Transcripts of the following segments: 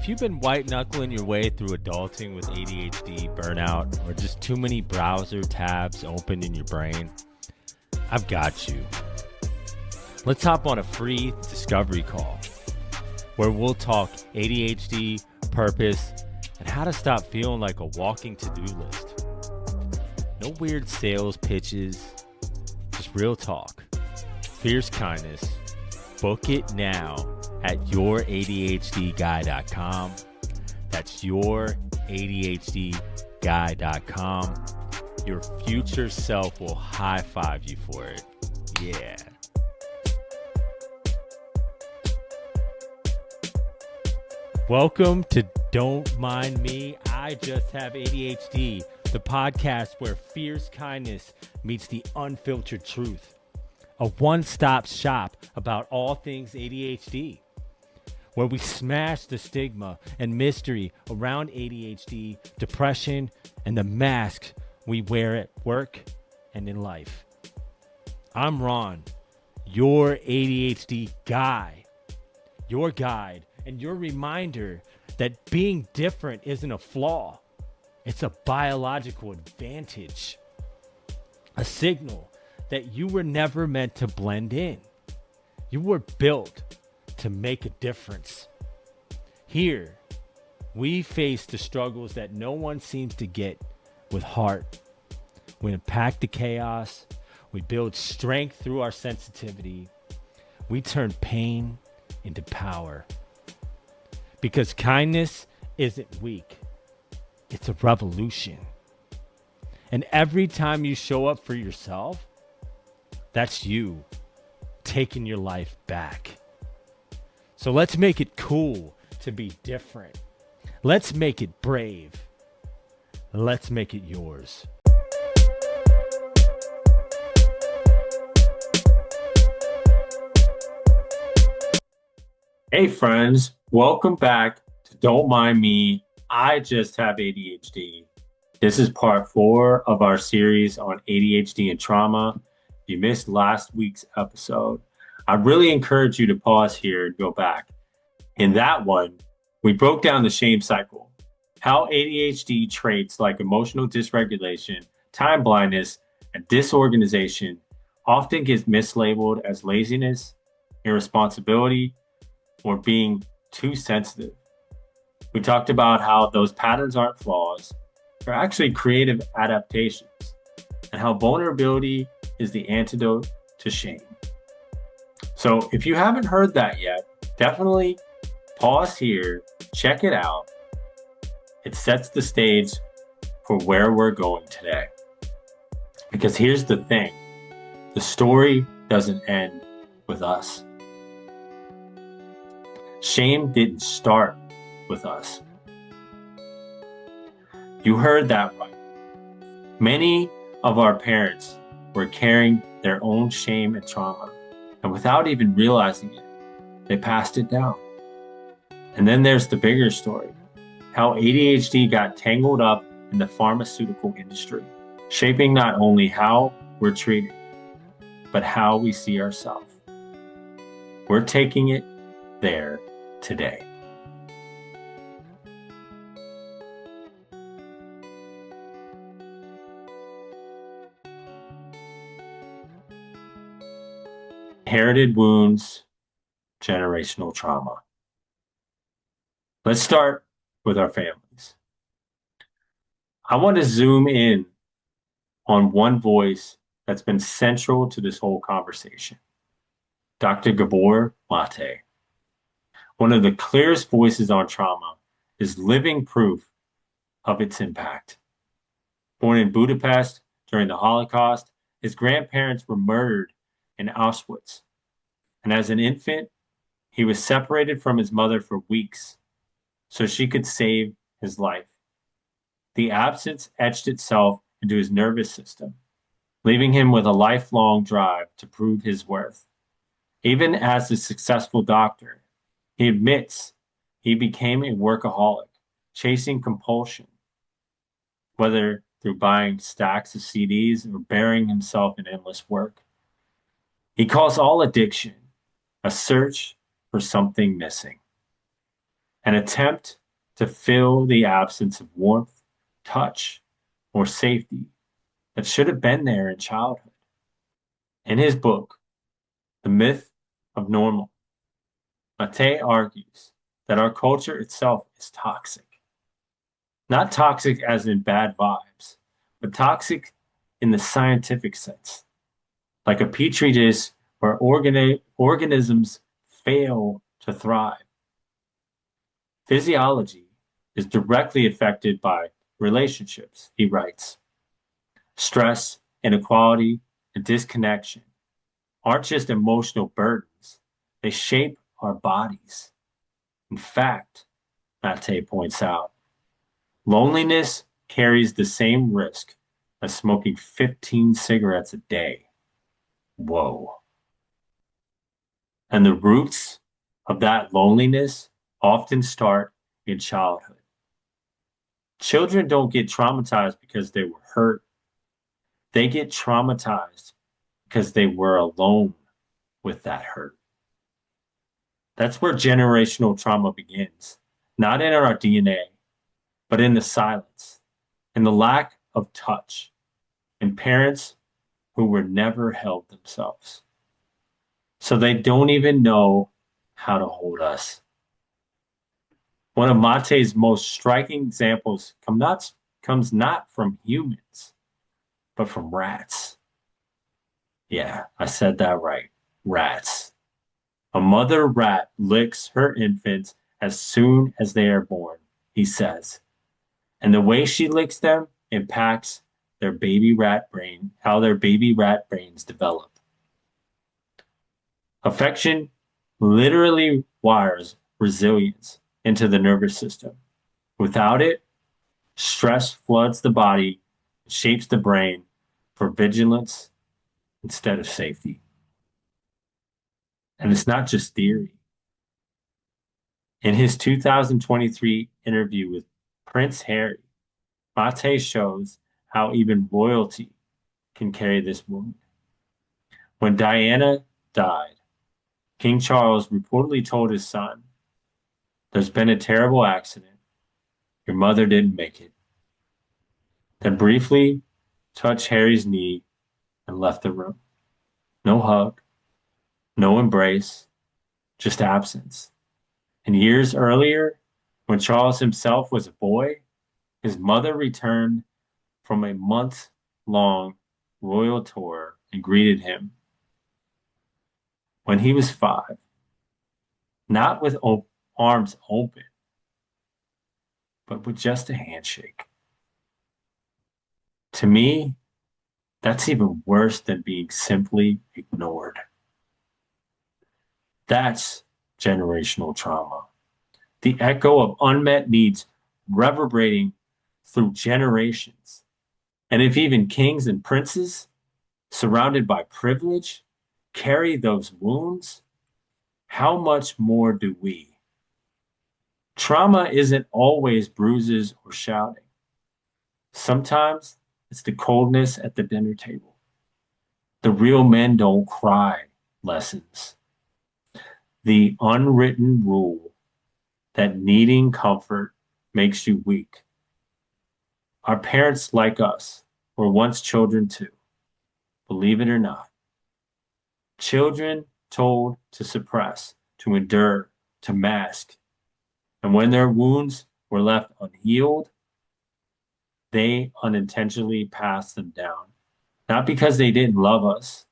If you've been white knuckling your way through adulting with ADHD, burnout, or just too many browser tabs open in your brain, I've got you. Let's hop on a free discovery call where we'll talk ADHD, purpose, and how to stop feeling like a walking to-do list. No weird sales pitches, just real talk. Fierce kindness. Book it now at youradhdguy.com. That's youradhdguy.com. Your future self will high five you for it. Yeah. Welcome to Don't Mind Me, I Just Have ADHD, the podcast where fierce kindness meets the unfiltered truth. A one-stop shop about all things ADHD, where we smash the stigma and mystery around ADHD, depression, and the masks we wear at work and in life. I'm Ron, your ADHD guy, your guide, and your reminder that being different isn't a flaw. It's a biological advantage, a signal that you were never meant to blend in. You were built to make a difference. Here, we face the struggles that no one seems to get with heart. We unpack the chaos. We build strength through our sensitivity. We turn pain into power. Because kindness isn't weak. It's a revolution. And every time you show up for yourself, that's you taking your life back. So let's make it cool to be different. Let's make it brave. Let's make it yours. Hey friends, welcome back to Don't Mind Me, I Just Have ADHD. This is part 4 of our series on ADHD and trauma. If you missed last week's episode, I really encourage you to pause here and go back. In that one, we broke down the shame cycle, how ADHD traits like emotional dysregulation, time blindness, and disorganization often gets mislabeled as laziness, irresponsibility, or being too sensitive. We talked about how those patterns aren't flaws, they're actually creative adaptations, and how vulnerability is the antidote to shame. So if you haven't heard that yet, definitely pause here, check it out. It sets the stage for where we're going today. Because here's the thing, the story doesn't end with us. Shame didn't start with us. You heard that right. Many of our parents were carrying their own shame and trauma, and without even realizing it, they passed it down. And then there's the bigger story, how ADHD got tangled up in the pharmaceutical industry, shaping not only how we're treated, but how we see ourselves. We're taking it there today. Inherited wounds, generational trauma. Let's start with our families. I want to zoom in on one voice that's been central to this whole conversation, Dr. Gabor Maté. One of the clearest voices on trauma is living proof of its impact. Born in Budapest during the Holocaust, his grandparents were murdered in Auschwitz. And as an infant, he was separated from his mother for weeks so she could save his life. The absence etched itself into his nervous system, leaving him with a lifelong drive to prove his worth. Even as a successful doctor, he admits he became a workaholic, chasing compulsion, whether through buying stacks of CDs or burying himself in endless work. He calls all addiction a search for something missing. an attempt to fill the absence of warmth, touch, or safety that should have been there in childhood. In his book, The Myth of Normal, Maté argues that our culture itself is toxic. Not toxic as in bad vibes, but toxic in the scientific sense, like a petri dish where organisms fail to thrive. Physiology is directly affected by relationships, he writes. Stress, inequality, and disconnection aren't just emotional burdens, they shape our bodies. In fact, Maté points out, loneliness carries the same risk as smoking 15 cigarettes a day. Whoa. And the roots of that loneliness often start in childhood. Children don't get traumatized because they were hurt. They get traumatized because they were alone with that hurt. That's where generational trauma begins, not in our DNA, but in the silence, in the lack of touch, in parents who were never held themselves. So they don't even know how to hold us. One of Mate's most striking examples comes not from humans, but from rats. Yeah, I said that right. Rats. A mother rat licks her infants as soon as they are born, he says. And the way she licks them impacts their baby rat brain, how their baby rat brains develop. Affection literally wires resilience into the nervous system. Without it, stress floods the body, shapes the brain for vigilance instead of safety. And it's not just theory. In his 2023 interview with Prince Harry, Maté shows how even royalty can carry this wound. When Diana died, King Charles reportedly told his son, "There's been a terrible accident. Your mother didn't make it." Then briefly touched Harry's knee and left the room. No hug, no embrace, just absence. And years earlier, when Charles himself was a boy, his mother returned from a month-long royal tour and greeted him when he was 5, not with arms open, but with just a handshake. To me, that's even worse than being simply ignored. That's generational trauma. The echo of unmet needs reverberating through generations. And if even kings and princes, surrounded by privilege, carry those wounds, how much more do we? Trauma isn't always bruises or shouting. Sometimes it's the coldness at the dinner table. The real men don't cry lessons. The unwritten rule that needing comfort makes you weak. Our parents, like us, were once children too, believe it or not. Children told to suppress, to endure, to mask. And when their wounds were left unhealed, they unintentionally passed them down. Not because they didn't love us,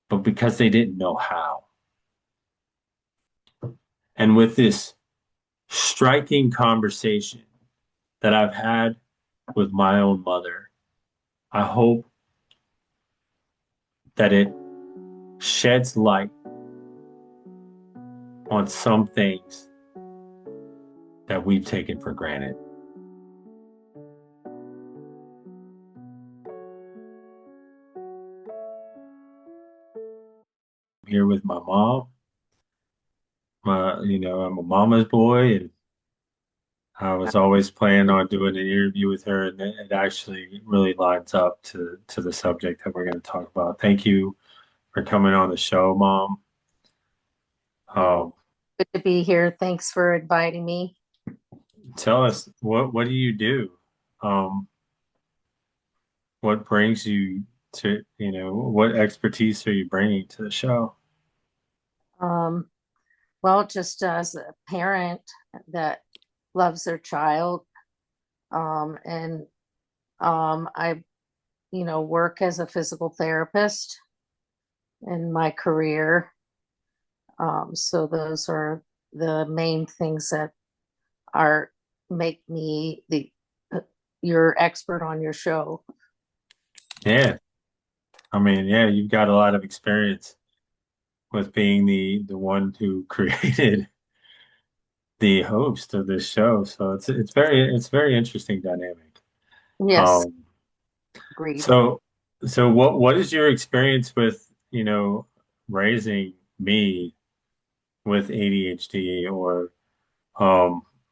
but because they didn't know how. And with this striking conversation that I've had with my own mother, I hope that it sheds light on some things that we've taken for granted. I'm here with my mom. I'm a mama's boy, and I was always planning on doing an interview with her, and it actually really lines up to the subject that we're going to talk about. Thank you for coming on the show, Mom. Um, Good to be here. Thanks for inviting me. Tell us what do you do? Um, what brings you to, what expertise are you bringing to the show? Um, well, just as a parent that loves their child, and I, work as a physical therapist in my career. So those are the main things that are make me the your expert on your show. Yeah, I mean, yeah, you've got a lot of experience with being the one who created the host of this show, so it's very interesting dynamic. Yes, Um, agreed. so so what is your experience with, raising me with ADHD or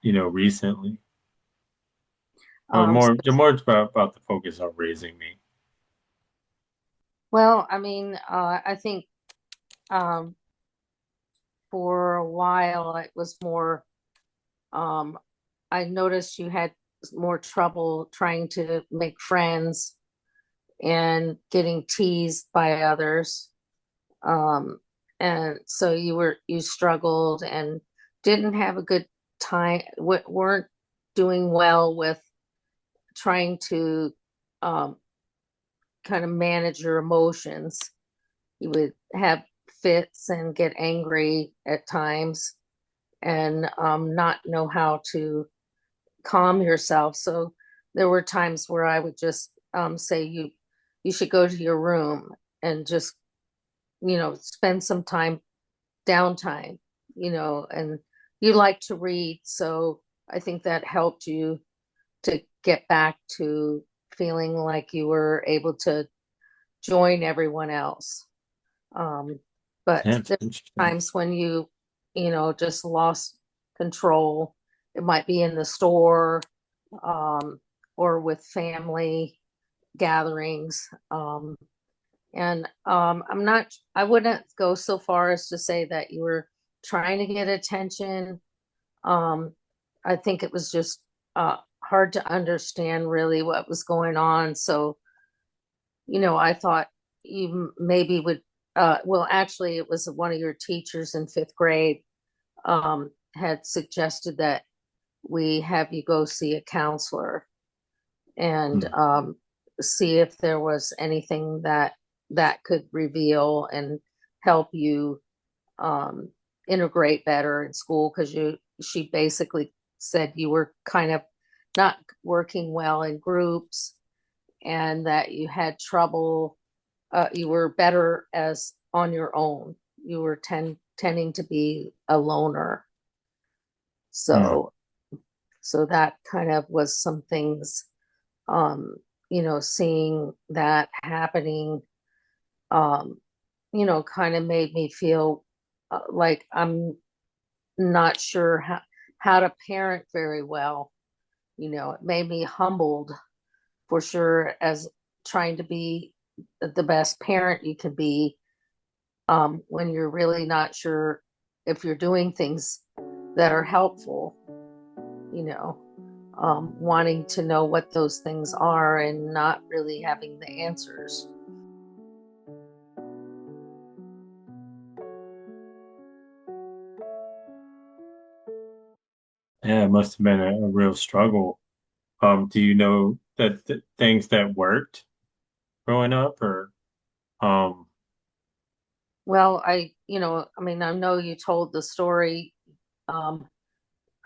recently? Or Um, more about the focus on raising me. well, I mean, I think um, for a while it was more um I noticed you had more trouble trying to make friends and getting teased by others. um and so you struggled and didn't have a good time, weren't doing well with trying to um kind of manage your emotions. You would have fits and get angry at times and not know how to calm yourself. So there were times where I would just say you should go to your room and just spend some time downtime. And you like to read, so I think that helped you to get back to feeling like you were able to join everyone else. Um, but Yeah, it's there are interesting. times when just lost control. It might be in the store, um, or with family gatherings. I wouldn't go so far as to say that you were trying to get attention. Um, I think it was just hard to understand really what was going on. So, I thought you maybe would, well, actually, it was one of your teachers in fifth grade had suggested that we have you go see a counselor and Hmm. see if there was anything that could reveal and help you um, integrate better in school, because she basically said you were kind of not working well in groups and that you had trouble. You were better as on your own. You were tending to be a loner. Hmm. So that kind of was some things, um, seeing that happening, um, kind of made me feel like I'm not sure how to parent very well. It made me humbled for sure, as trying to be the best parent you can be, when you're really not sure if you're doing things that are helpful, you know, wanting to know what those things are and not really having the answers. Yeah, it must have been a real struggle. Do you know that things that worked growing up or um Well, I mean, I know you told the story, um,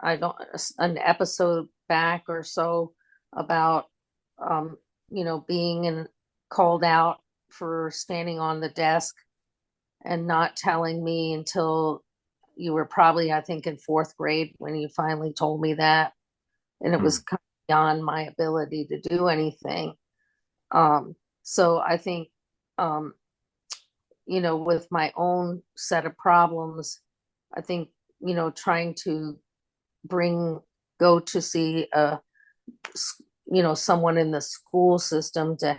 I don't, an episode back or so about, um, being called out for standing on the desk and not telling me until you were probably, I think, in fourth grade when you finally told me that. And it was hmm. kind of beyond my ability to do anything. So I think, um, with my own set of problems, I think, trying to bring, go to see someone in the school system to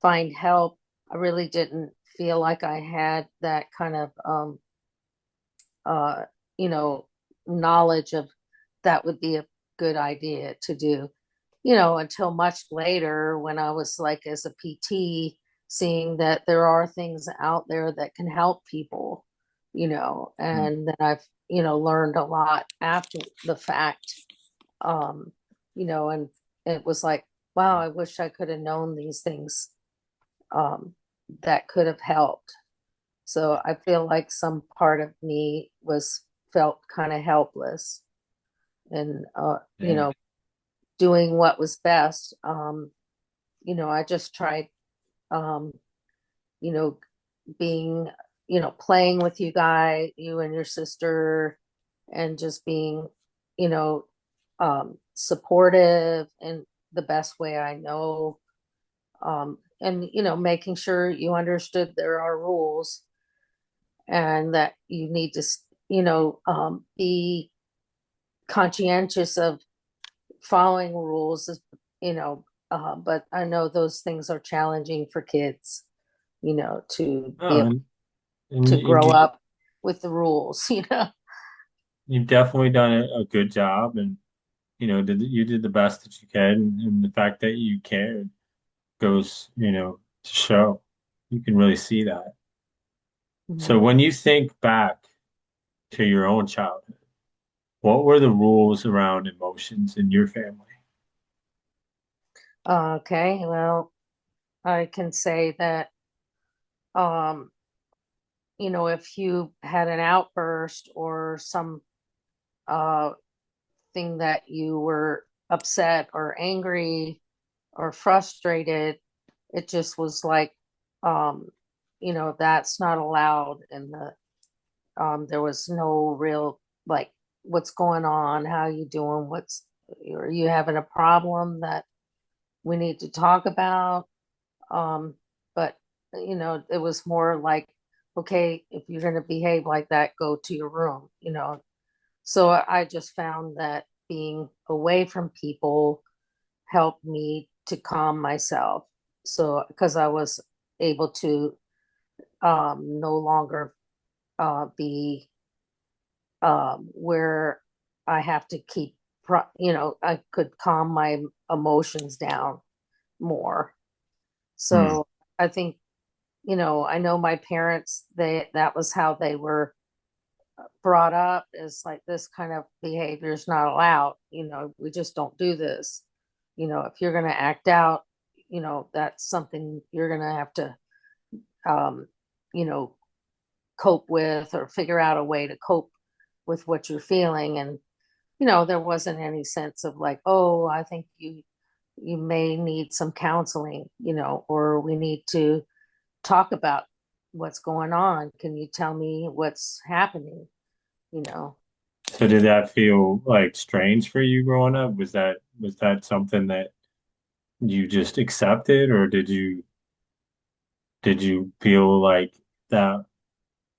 find help. I really didn't feel like I had that kind of you know, knowledge of that would be a good idea to do, until much later when I was like as a PT, seeing that there are things out there that can help people, Mm. and that I've, learned a lot after the fact, um, and it was like, wow, I wish I could have known these things, um, that could have helped. So I feel like some part of me was felt kind of helpless and, Yeah. doing what was best. I just tried, um, you know, being, playing with you and your sister, and just being, you know, supportive in the best way I know. And, making sure you understood there are rules and that you need to, be conscientious of following rules, but I know those things are challenging for kids, to be Oh, able and to you, grow you up with the rules, you've definitely done a good job, and you did the best that you can, and the fact that you cared goes, to show. You can really see that. So Mhm. when you think back to your own childhood, what were the rules around emotions in your family? Okay, well, I can say that, um, if you had an outburst or some uh thing that you were upset or angry or frustrated, it just was like, um, that's not allowed. And there was no real, like, what's going on, how you doing, are you having a problem that we need to talk about? Um, but it was more like, okay, if you're going to behave like that, go to your room. So I just found that being away from people helped me to calm myself. So because I was able to, no longer, be, where I have to keep, I could calm my emotions down more. Hmm. So I think, I know my parents, that was how they were brought up, is like this kind of behavior is not allowed. We just don't do this. If you're going to act out, that's something you're going to have to, um, you know, cope with, or figure out a way to cope with what you're feeling. And, there wasn't any sense of like, oh, I think you may need some counseling, or we need to talk about what's going on. Can you tell me what's happening? You know. So did that feel like strange for you growing up? Was that something that you just accepted, or did you feel like that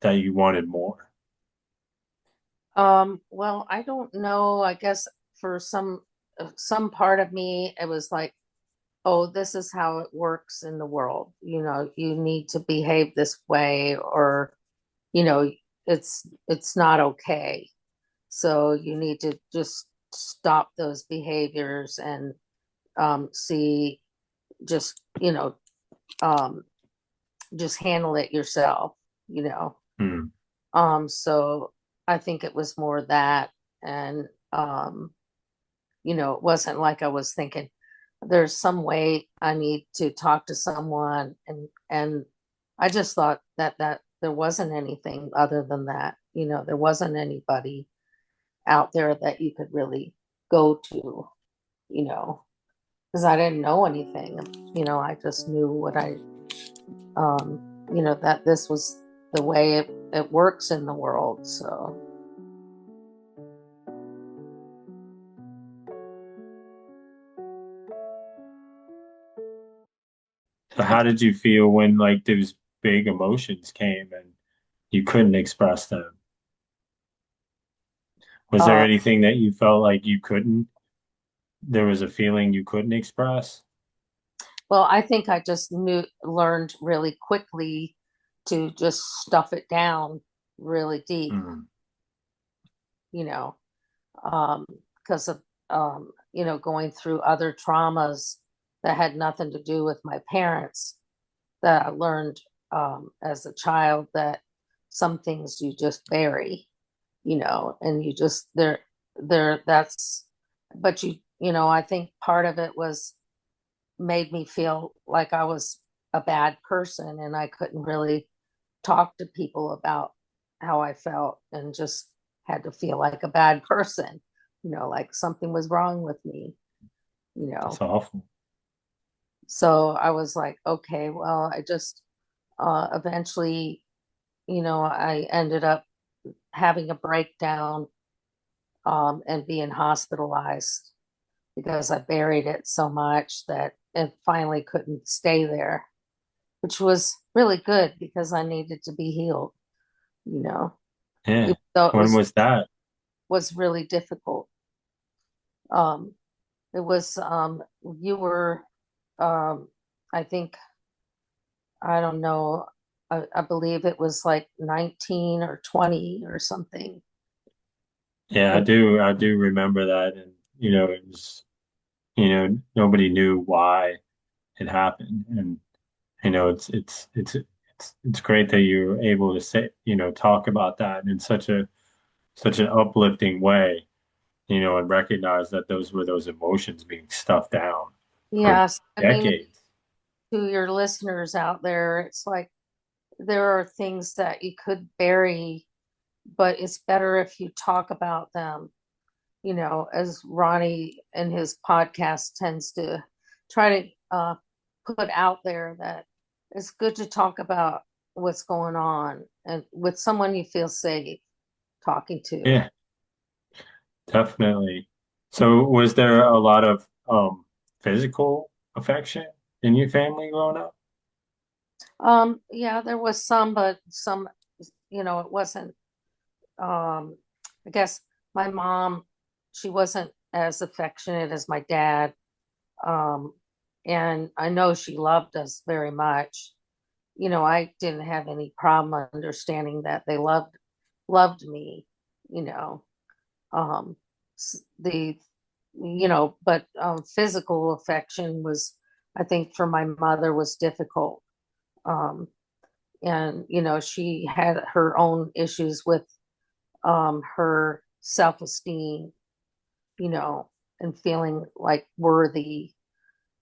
that you wanted more? Well, I don't know. I guess for some part of me, it was like, oh, this is how it works in the world. You need to behave this way, or, you know, it's not okay. So you need to just stop those behaviors and, see, just, um just handle it yourself, you know. Hmm. So I think it was more that. And, it wasn't like I was thinking there's some way I need to talk to someone, and I just thought that there wasn't anything other than that. There wasn't anybody out there that you could really go to, you know, because I didn't know anything. I just knew that this was the way it works in the world. So, So how did you feel when like those big emotions came and you couldn't express them? Was there uh, anything that you felt like there was a feeling you couldn't express? well, I think I just learned really quickly to just stuff it down really deep. Hmm. you know, because of, going through other traumas that had nothing to do with my parents, that I learned as a child that some things you just bury, and you just, that's, but I think part of it was made me feel like I was a bad person and I couldn't really talk to people about how I felt, and just had to feel like a bad person, like something was wrong with me, you That's know. awful. So I was like, okay, well, I just eventually, I ended up having a breakdown and being hospitalized because I buried it so much that it finally couldn't stay there, which was really good because I needed to be healed, you know, Yeah. even though it When was was that? was really difficult. Um, it was you were I think, I don't know, I believe it was like 19 or 20 or something. Yeah, And I do remember that. And, it was, nobody knew why it happened. And, it's great that you were able to say, talk about that in such an uplifting way, and recognize that those were those emotions being stuffed down for yes, I mean, decades. to your listeners out there, it's like there are things that you could bury, but it's better if you talk about them, as Ronnie in his podcast tends to try to put out there, that it's good to talk about what's going on and with someone you feel safe talking to. Yeah, definitely. So was there a lot of physical affection in your family growing up? Yeah, there was some, but some, it wasn't, I guess my mom, she wasn't as affectionate as my dad. Um, and I know she loved us very much. I didn't have any problem understanding that they loved me, you know. Um, the but physical affection was, I think, for my mother was difficult. Um, and she had her own issues with her self-esteem, you know, and feeling like worthy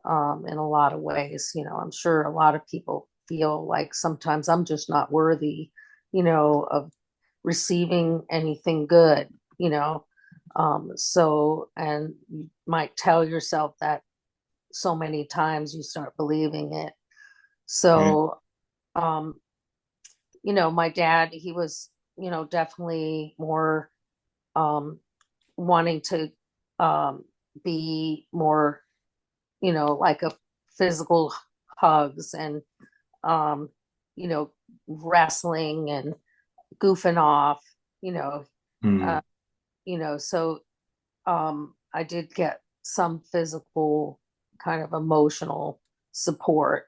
in a lot of ways. I'm sure a lot of people feel like sometimes I'm just not worthy, of receiving anything good, so, and you might tell yourself that so many times you start believing it. Mm. So, um, my dad, he was, definitely more um, wanting to um, be more, like a physical hugs and, um, you know, wrestling and goofing off, you know, uh, Mm. so I did get some physical kind of emotional support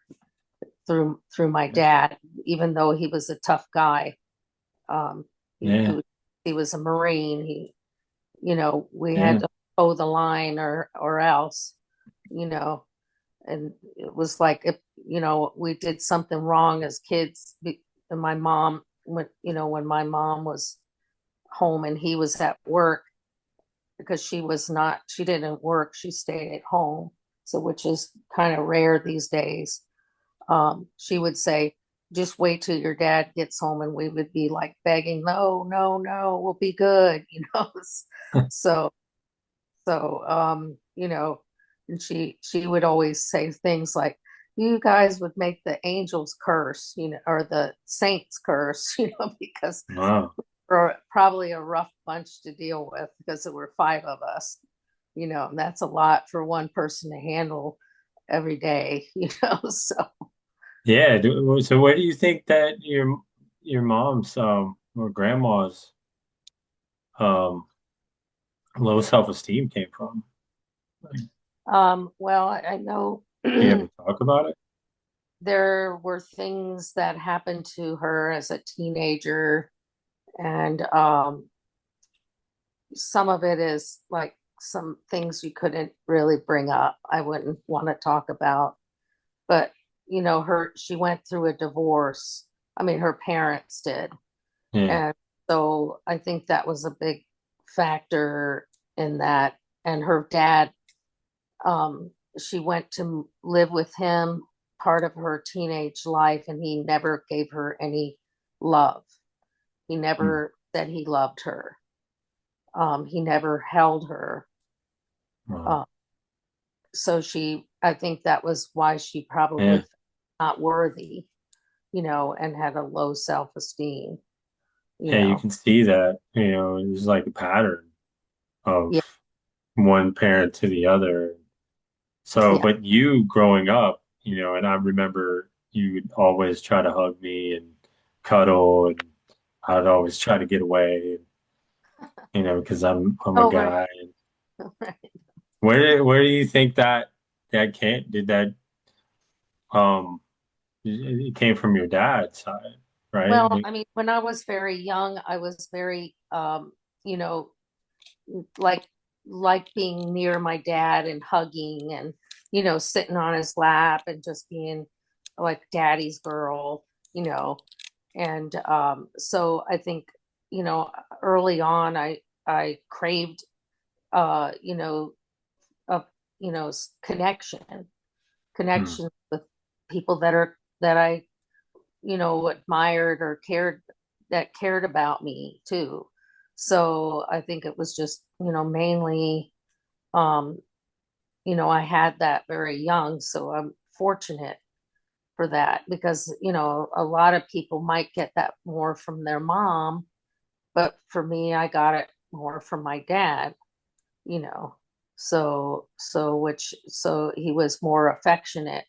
through my dad, even though he was a tough guy. Um, Yeah. he was a Marine. We had Yeah. to toe the line or else, you know, and it was like if we did something wrong as kids, and my mom when my mom was home and he was at work, because she didn't work, she stayed at home, so which is kind of rare these days. She would say, just wait till your dad gets home, and we would be like begging, no, no, no, we'll be good, so and she would always say things like, you guys would make the angels curse, or the saints curse, because Wow. we're probably a rough bunch to deal with because there were five of us, and that's a lot for one person to handle every day, so Yeah. So where do you think that your mom's or grandma's um low self-esteem came from? Like, well, I know you ever talk about it? there were things that happened to her as a teenager, and some of it is like some things you couldn't really bring up. I wouldn't want to talk about, but she went through a divorce. I mean, her parents did. Yeah. And so I think that was a big factor in that. And her dad, she went to live with him part of her teenage life, and he never gave her any love. He Mm. never said he loved her. He never held her. Wow. Uh, so I think that was why she probably Yeah. felt not worthy, and had a low self-esteem, you Yeah, you know. can see that, it's like a pattern of Yeah, one parent to the other. So, yeah. but you growing up, and I remember you'd always try to hug me and cuddle, and I'd always try to get away, because I'm a Oh, right. guy. Right. Where do you think that came? Did that um it came from your dad's side, right? Well, I mean, when I was very young, I was very, you know, like being near my dad and hugging and sitting on his lap and just being like daddy's girl, you know. And so I think you know early on I craved uh you know a connection, Hmm. with people that I admired or cared about me too. So I think it was just, mainly, um, I had that very young. So I'm fortunate for that because, a lot of people might get that more from their mom, but for me, I got it more from my dad, you know. So he was more affectionate,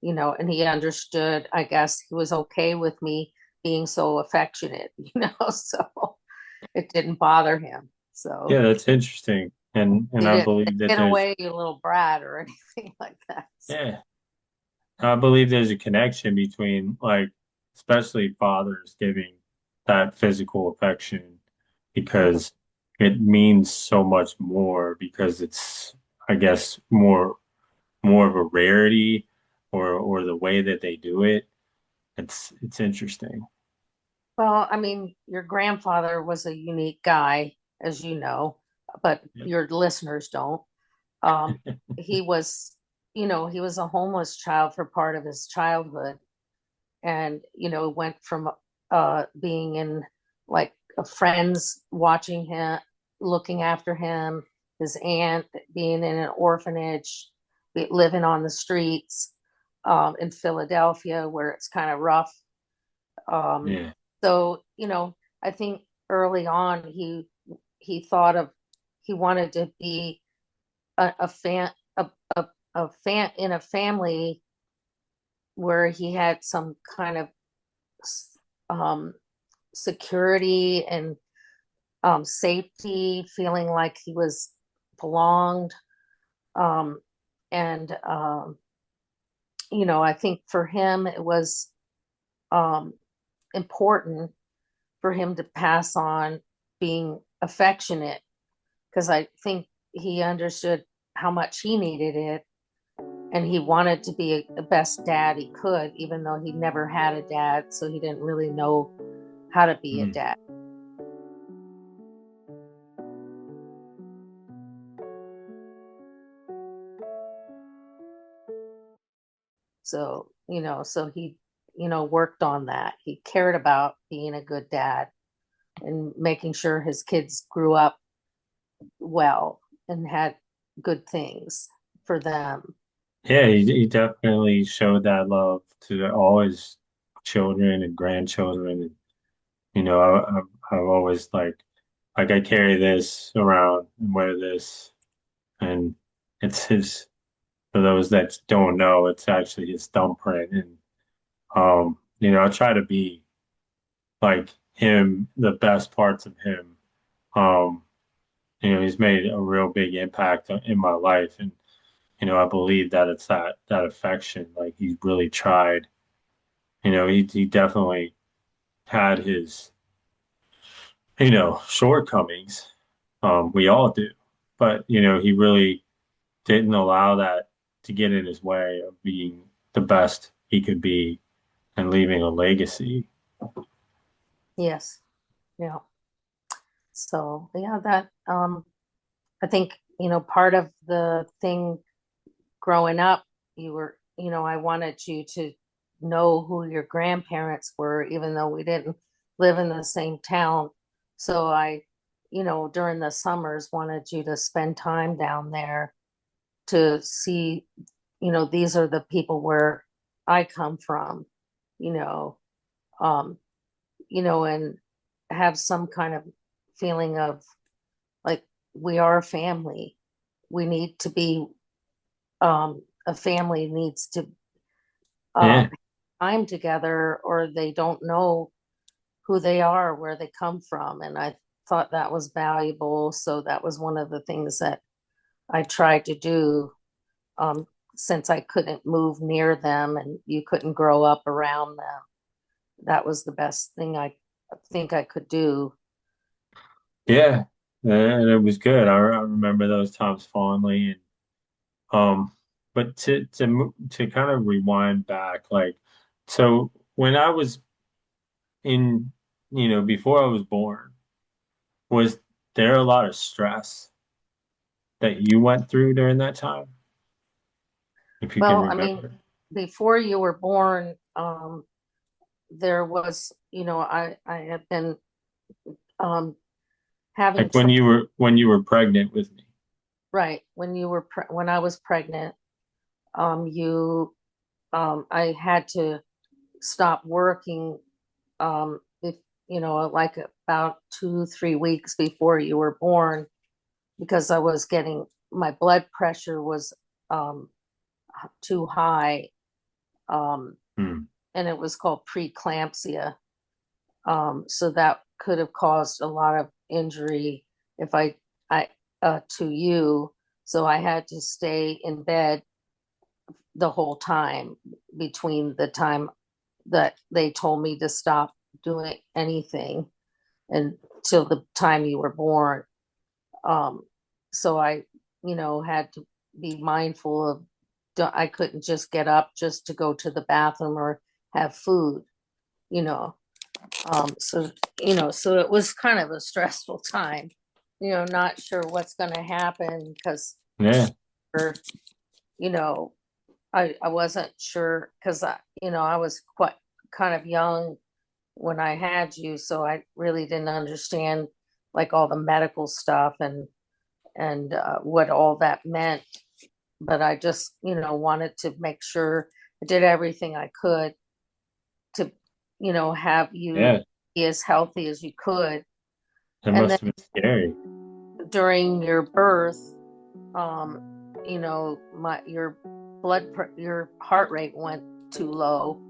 and he understood, I guess he was okay with me being so affectionate, so it didn't bother him. So Yeah, that's interesting. And he I didn't believe that get there's away, you little brat, or anything like that. So, yeah, I believe there's a connection between like especially fathers giving that physical affection mhm. because it means so much more because it's I guess more of a rarity or the way that they do it. It's interesting. Well, I mean, your grandfather was a unique guy, as you know, but Yep. your listeners don't. Um, he was, he was a homeless child for part of his childhood, and went from being in like a friends watching him, looking after him, his aunt being in an orphanage, living on the streets, in Philadelphia where it's kind of rough. um, Yeah. so I think early on he thought of he wanted to be a fan a fan in a family where he had some kind of um, security and safety, feeling like he was belonged. Um, and I think for him it was um, important for him to pass on being affectionate because I think he understood how much he needed it, and he wanted to be the best dad he could, even though he never had a dad, so he didn't really know how to be a Mm. dad. So, so he, worked on that. He cared about being a good dad and making sure his kids grew up well and had good things for them. Yeah, he definitely showed that love to all his children and grandchildren. And, I've always like I carry this around and wear this, and it's his. For those that don't know, it's actually his thumbprint. And I try to be like him, the best parts of him. Um, he's made a real big impact in my life, and I believe that it's that affection. Like he's really tried. He definitely had his, shortcomings, We all do. But, he really didn't allow that to get in his way of being the best he could be and leaving a legacy. Yes. Yeah. So yeah, that I think, part of the thing growing up, I wanted you to know who your grandparents were, even though we didn't live in the same town. So I, during the summers, wanted you to spend time down there to see, these are the people where I come from, you know, um, and have some kind of feeling of like we are a family. We need to be, a family needs to Yeah. time together, or they don't know who they are, where they come from. And I thought that was valuable. So that was one of the things that I tried to do, um, since I couldn't move near them and you couldn't grow up around them. That was the best thing I think I could do. Yeah. And it was good. I remember those times fondly. And but to kind of rewind back, like, so when I was in, before I was born, was there a lot of stress that you went through during that time, if you can Well, I mean, remember? before you were born, there was, I had been, um, having Like when trouble. you were pregnant with me. Right. When I was pregnant, you I had to stop working, if like about 2, 3 weeks before you were born, because I was getting my blood pressure was um too high, um Hmm. and it was called preeclampsia. So that could have caused a lot of injury if I to you. So I had to stay in bed the whole time between the time that they told me to stop doing anything until the time you were born. Um, so I, had to be mindful of, I couldn't just get up just to go to the bathroom or have food, you know. So, so it was kind of a stressful time, not sure what's going to happen because, Yeah. you know, I wasn't sure because I was quite kind of young when I had you, so I really didn't understand like all the medical stuff and what all that meant. But I just wanted to make sure I did everything I could to have you Yeah. be as healthy as you could. It And then must have been scary. during your birth, my your heart rate went too low.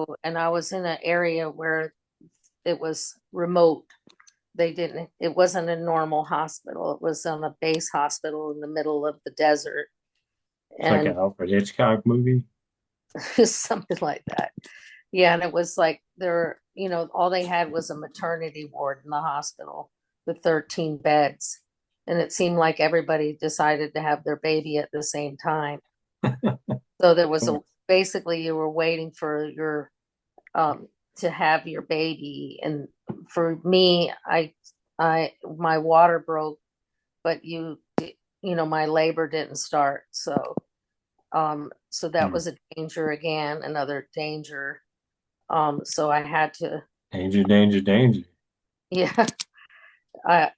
Hmm. And I was in an area where it was remote. It wasn't a normal hospital. It was on a base hospital in the middle of the desert. It's like And an Alfred Hitchcock movie. something like that. Yeah. And it was like all they had was a maternity ward in the hospital with 13 beds. And it seemed like everybody decided to have their baby at the same time. So there was basically you were waiting for your um to have your baby. And for me, my water broke, but my labor didn't start. So that Hmm. was a danger again, another danger. So I had to, Danger, danger, danger. yeah.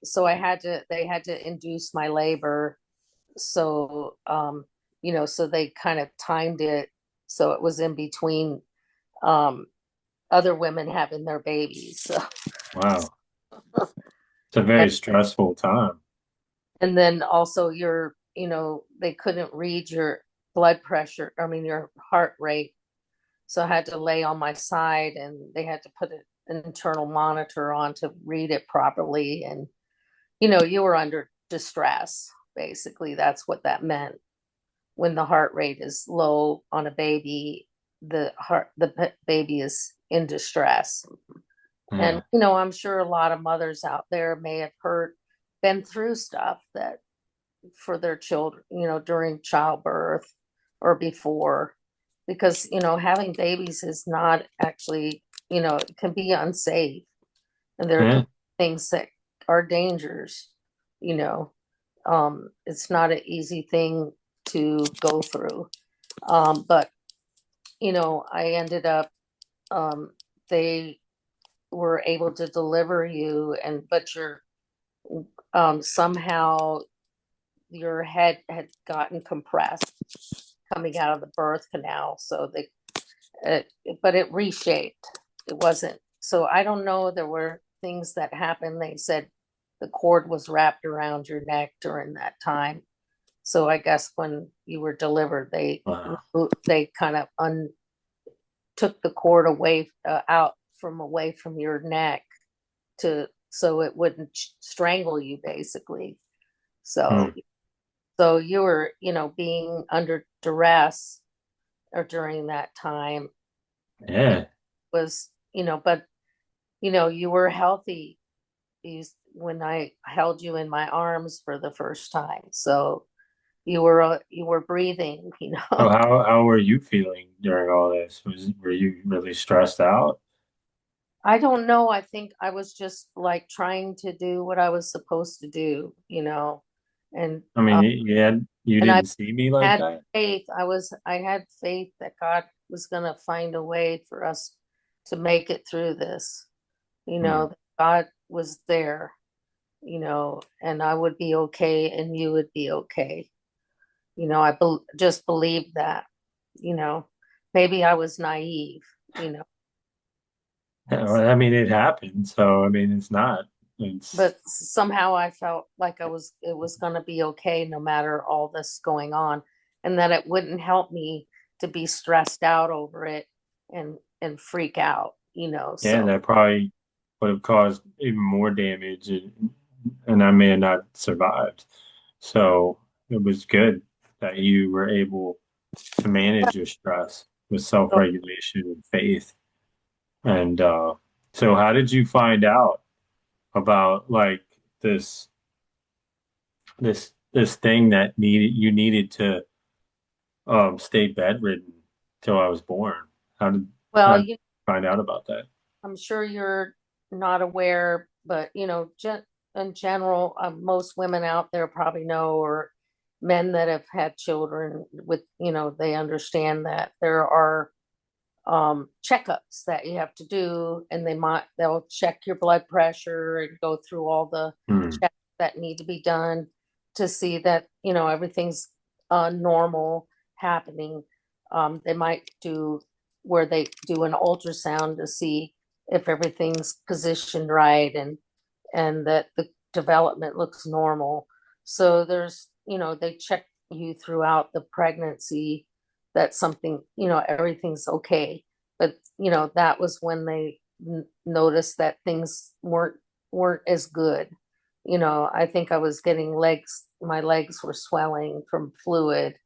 So they had to induce my labor. So so they kind of timed it so it was in between um other women having their babies. So Wow. It's a and, very stressful time. and then also they couldn't read your blood pressure, I mean your heart rate. So I had to lay on my side and they had to put an internal monitor on to read it properly. And you were under distress, basically. That's what that meant. when the heart rate is low on a baby, the baby is in distress. And Yeah. I'm sure a lot of mothers out there may have been through stuff that for their children, during childbirth or before, because having babies is not actually, it can be unsafe, and there can Yeah. be things that are dangers. you know it's not an easy thing to go through. But I ended up, they were able to deliver you, but you're, somehow your head had gotten compressed coming out of the birth canal, so it, but it reshaped. It wasn't, so I don't know, there were things that happened. They said the cord was wrapped around your neck during that time, so I guess when you were delivered, Wow. they kind of took the cord away from your neck, to so it wouldn't strangle you, basically. Hmm. So you were, being under duress or during that time. It Yeah. was, but you were healthy. When I held you in my arms for the first time, so you were breathing. So how were you feeling during all this? Were you really stressed out? I don't know. I think I was just like trying to do what I was supposed to do, and I mean, you and I didn't see me like had that? faith. I had faith that God was going to find a way for us to make it through this. Hmm. God was there, and I would be okay and you would be okay. Just believed that, you know, maybe I was naive, you know, Yeah, well, I mean, it happened. So, I mean, it's not. It's but somehow I felt like it was going to be okay no matter all this going on, and that it wouldn't help me to be stressed out over it and freak out, Yeah, so. that probably would have caused even more damage, and I may have not survived. So it was good that you were able to manage your stress with self-regulation and faith. And so how did you find out about like this this thing that needed to stay bedridden till I was born? How did how Well, did you find out about that? I'm sure you're not aware, but in general, most women out there probably know, or men that have had children with, they understand that there are checkups that you have to do, and they'll check your blood pressure and go through all the Hmm. checks that need to be done to see that everything's normal happening. They might do where they do an ultrasound to see if everything's positioned right, and that the development looks normal. So they check you throughout the pregnancy that something, everything's okay. But, that was when they noticed that things weren't as good. I think I was getting my legs were swelling from fluid,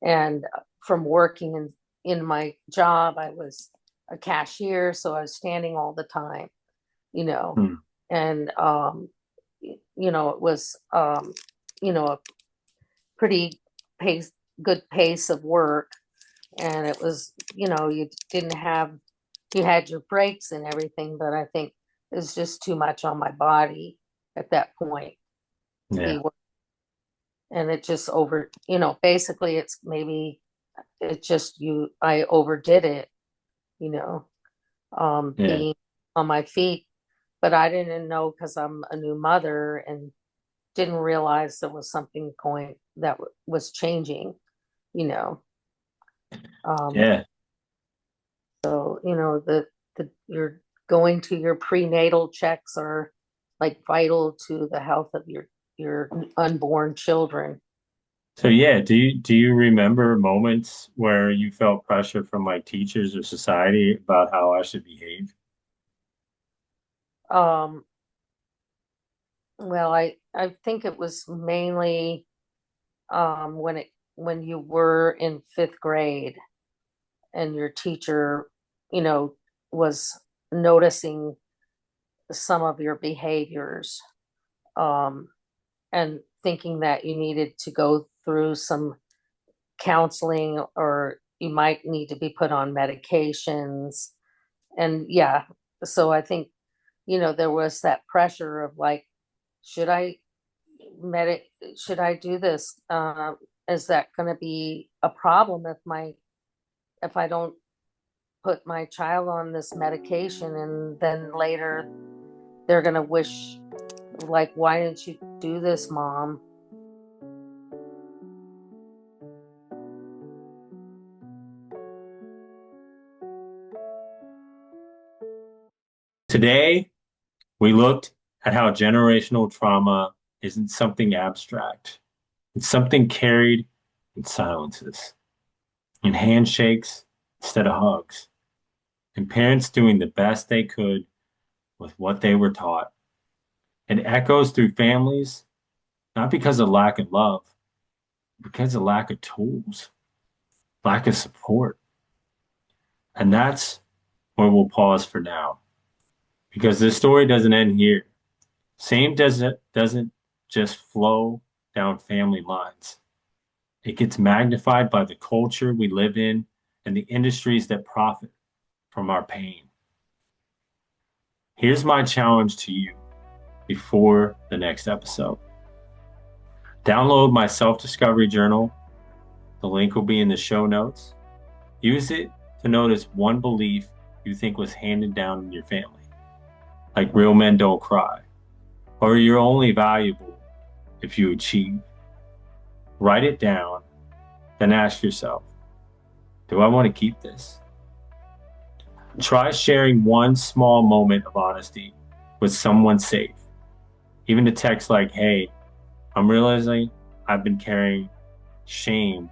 and from working in my job. I was a cashier, so I was standing all the time, you know, Hmm. and it was a pretty good pace of work, and it was, you had your breaks and everything, but I think it was just too much on my body at that point to be Yeah. working. And it just basically it's maybe it just I overdid it, you know, Yeah. being on my feet, but I didn't know because I'm a new mother, and didn't realize there was something going that was changing, you know. Um, Yeah. so you're going to your prenatal checks are like vital to the health of your unborn children. So yeah, do you remember moments where you felt pressure from like teachers or society about how I should behave? Um, well, I think it was mainly when it when you were in fifth grade and your teacher, was noticing some of your behaviors, um, and thinking that you needed to go through some counseling or you might need to be put on medications. And yeah, so I think, there was that pressure of like, should I should I do this? Is that going to be a problem if I don't put my child on this medication, and then later they're going to wish, like, why didn't you do this, mom? Today, we looked at how generational trauma isn't something abstract. It's something carried in silences, in handshakes instead of hugs, and parents doing the best they could with what they were taught. It echoes through families, not because of lack of love, but because of lack of tools, lack of support. And that's where we'll pause for now, because this story doesn't end here. Shame doesn't just flow down family lines. It gets magnified by the culture we live in and the industries that profit from our pain. Here's my challenge to you before the next episode. Download my self-discovery journal. The link will be in the show notes. Use it to notice one belief you think was handed down in your family, like real men don't cry, or you're only valuable if you achieve. Write it down, then ask yourself, do I want to keep this? Try sharing one small moment of honesty with someone safe. Even a text like, hey, I'm realizing I've been carrying shame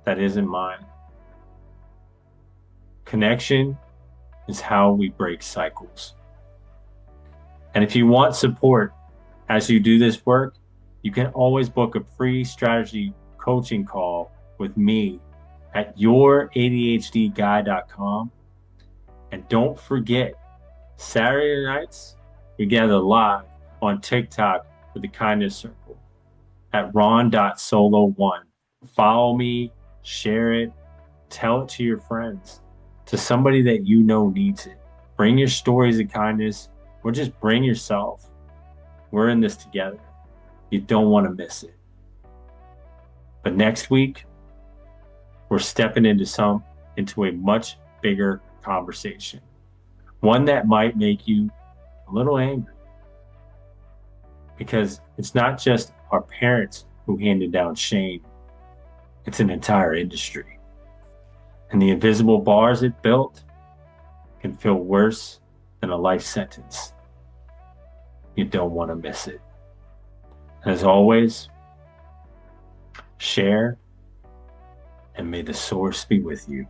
that isn't mine. Connection is how we break cycles. And if you want support as you do this work, you can always book a free strategy coaching call with me at youradhdguy.com. And don't forget, Saturday nights, we gather live on TikTok with the Kindness Circle at ron.solo1. Follow me, share it, tell it to your friends, to somebody that you know needs it. Bring your stories of kindness, or just bring yourself. We're in this together. You don't want to miss it. But next week, we're stepping into a much bigger conversation. One that might make you a little angry. Because it's not just our parents who handed down shame. It's an entire industry. And the invisible bars it built can feel worse than a life sentence. You don't want to miss it. As always, share, and may the source be with you.